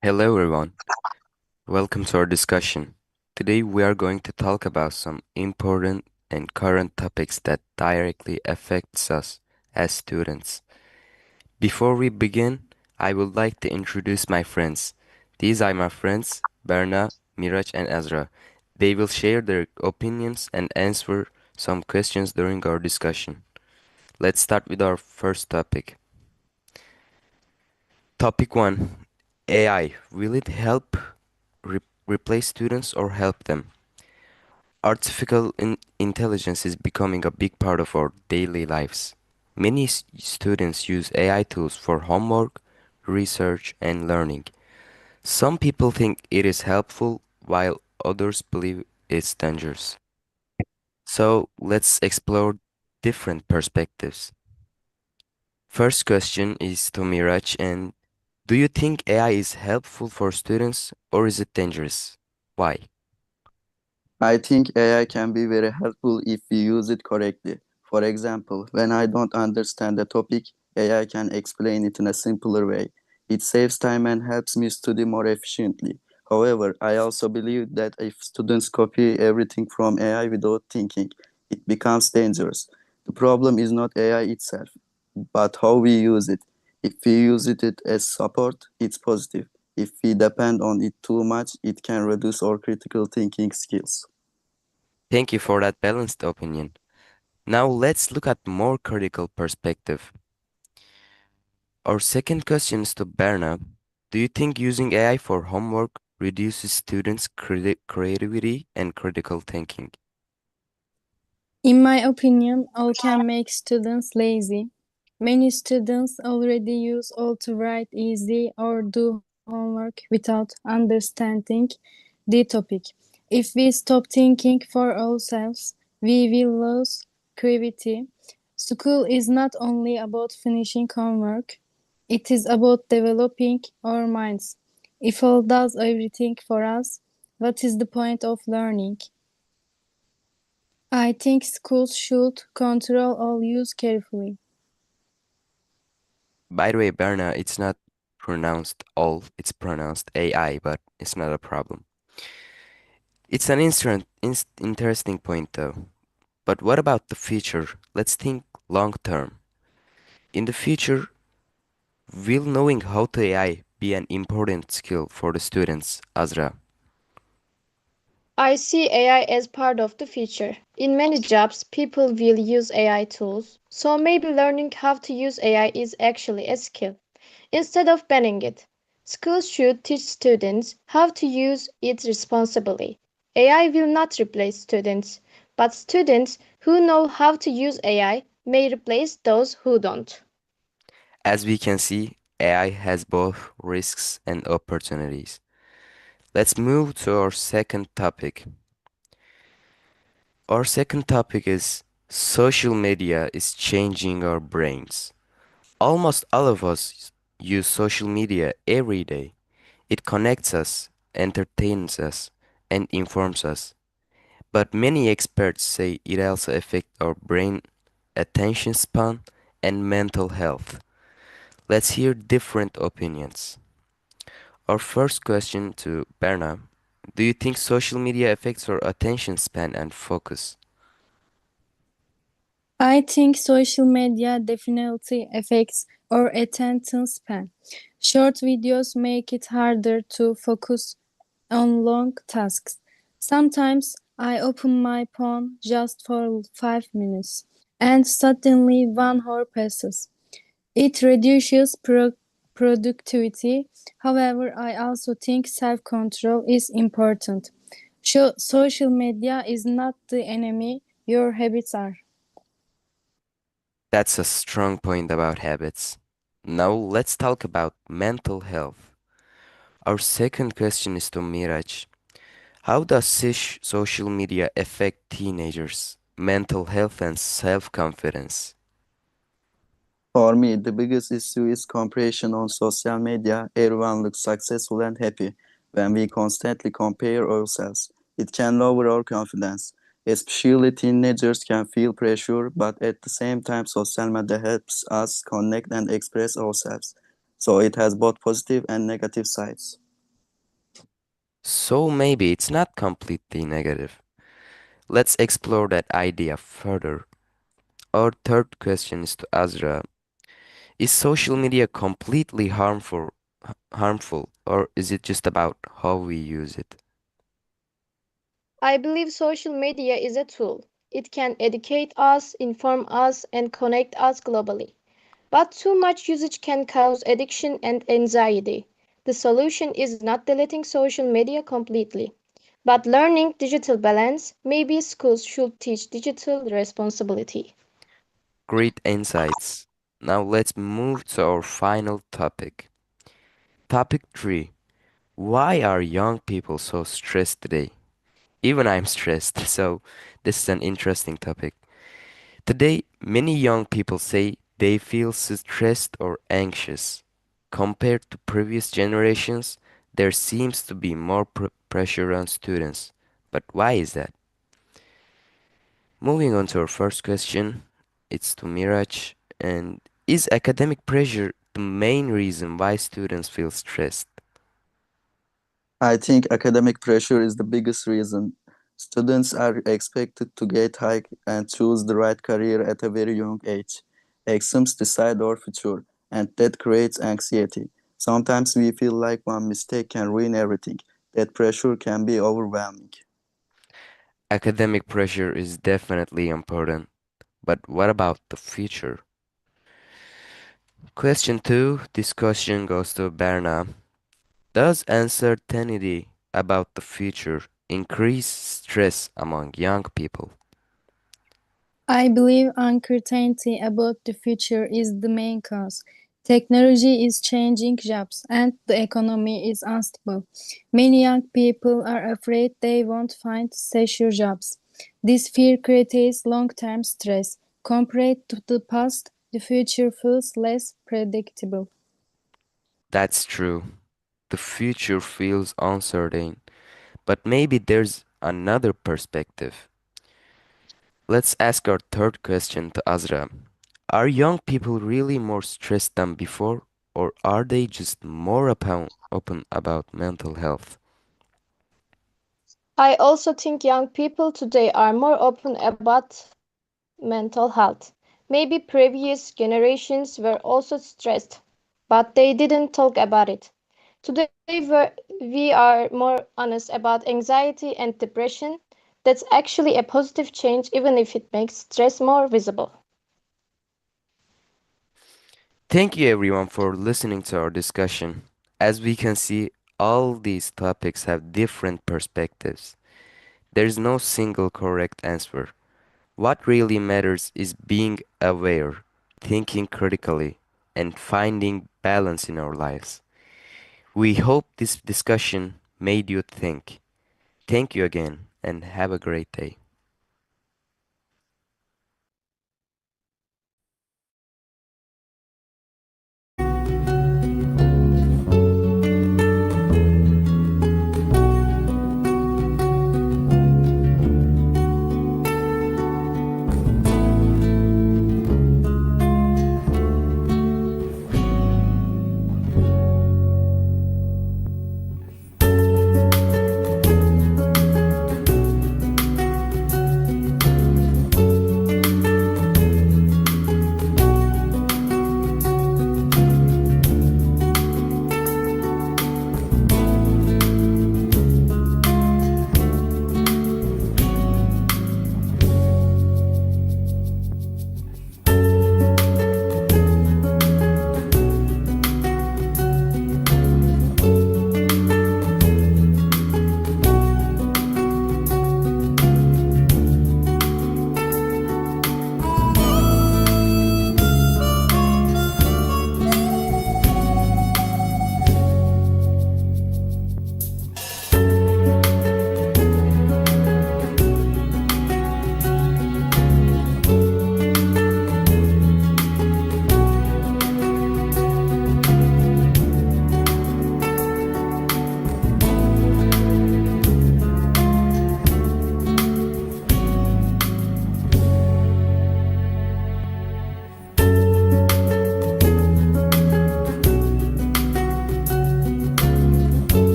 Hello, everyone. Welcome to our discussion. Today, we are going to talk about some important and current topics that directly affects us as students. Before we begin, I would like to introduce my friends. These are my friends, Berna, Miraj, and Ezra. They will share their opinions and answer some questions during our discussion. Let's start with our first topic. Topic 1: AI. Will it help replace students or help them? Artificial intelligence is becoming a big part of our daily lives. Many students use AI tools for homework, research, and learning. Some people think it is helpful, while others believe it's dangerous. So let's explore different perspectives. First question is to Miraj, and do you think AI is helpful for students or is it dangerous? Why? I think AI can be very helpful if we use it correctly. For example, when I don't understand a topic, AI can explain it in a simpler way. It saves time and helps me study more efficiently. However, I also believe that if students copy everything from AI without thinking, it becomes dangerous. The problem is not AI itself, but how we use it. If we use it as support, it's positive. If we depend on it too much, it can reduce our critical thinking skills. Thank you for that balanced opinion. Now let's look at more critical perspective. Our second question is to Berna. Do you think using AI for homework reduces students' creativity and critical thinking? In my opinion, all can make students lazy. Many students already use all to write easy or do homework without understanding the topic. If we stop thinking for ourselves, we will lose creativity. School is not only about finishing homework, it is about developing our minds. If all does everything for us, what is the point of learning? I think schools should control all use carefully. By the way, Berna, it's not pronounced all, it's pronounced AI, but it's not a problem. It's an interesting point though. But what about the future? Let's think long term. In the future, will knowing how to AI be an important skill for the students, Azra? I see AI as part of the future. In many jobs, people will use AI tools, so maybe learning how to use AI is actually a skill. Instead of banning it, schools should teach students how to use it responsibly. AI will not replace students, but students who know how to use AI may replace those who don't. As we can see, AI has both risks and opportunities. Let's move to our second topic. Our second topic is social media is changing our brains. Almost all of us use social media every day. It connects us, entertains us, and informs us. But many experts say it also affects our brain, attention span, and mental health. Let's hear different opinions. Our first question to Berna. Do you think social media affects our attention span and focus? I think social media definitely affects our attention span. Short videos make it harder to focus on long tasks. Sometimes I open my phone just for 5 minutes and suddenly 1 hour passes. It reduces productivity. However, I also think self control is important. Social media is not the enemy, your habits are. That's a strong point about habits. Now let's talk about mental health. Our second question is to Miraj. How does social media affect teenagers' mental health and self-confidence? For me, the biggest issue is comparison on social media. Everyone looks successful and happy. When we constantly compare ourselves, it can lower our confidence. Especially teenagers can feel pressure, but at the same time, social media helps us connect and express ourselves. So it has both positive and negative sides. So maybe it's not completely negative. Let's explore that idea further. Our third question is to Azra. Is social media completely harmful or is it just about how we use it? I believe social media is a tool. It can educate us, inform us, and connect us globally. But too much usage can cause addiction and anxiety. The solution is not deleting social media completely, but learning digital balance. Maybe schools should teach digital responsibility. Great insights. Now let's move to our final topic. Topic 3. Why are young people so stressed today? Even I'm stressed, so this is an interesting topic. Today, many young people say they feel stressed or anxious. Compared to previous generations, there seems to be more pressure on students. But why is that? Moving on to our first question, it's to Miraj. And is academic pressure the main reason why students feel stressed? I think academic pressure is the biggest reason. Students are expected to get high and choose the right career at a very young age. Exams decide our future, and that creates anxiety. Sometimes we feel like one mistake can ruin everything. That pressure can be overwhelming. Academic pressure is definitely important, but what about the future? Question 2, this question goes to Berna. Does uncertainty about the future increase stress among young people? I believe uncertainty about the future is the main cause. Technology is changing jobs and the economy is unstable. Many young people are afraid they won't find secure jobs. This fear creates long-term stress. Compared to the past, the future feels less predictable. That's true. The future feels uncertain, but maybe there's another perspective. Let's ask our third question to Azra. Are young people really more stressed than before, or are they just more open about mental health? I also think young people today are more open about mental health. Maybe previous generations were also stressed, but they didn't talk about it. We are more honest about anxiety and depression. That's actually a positive change, even if it makes stress more visible. Thank you everyone for listening to our discussion. As we can see, all these topics have different perspectives. There's no single correct answer. What really matters is being aware, thinking critically, and finding balance in our lives. We hope this discussion made you think. Thank you again and have a great day.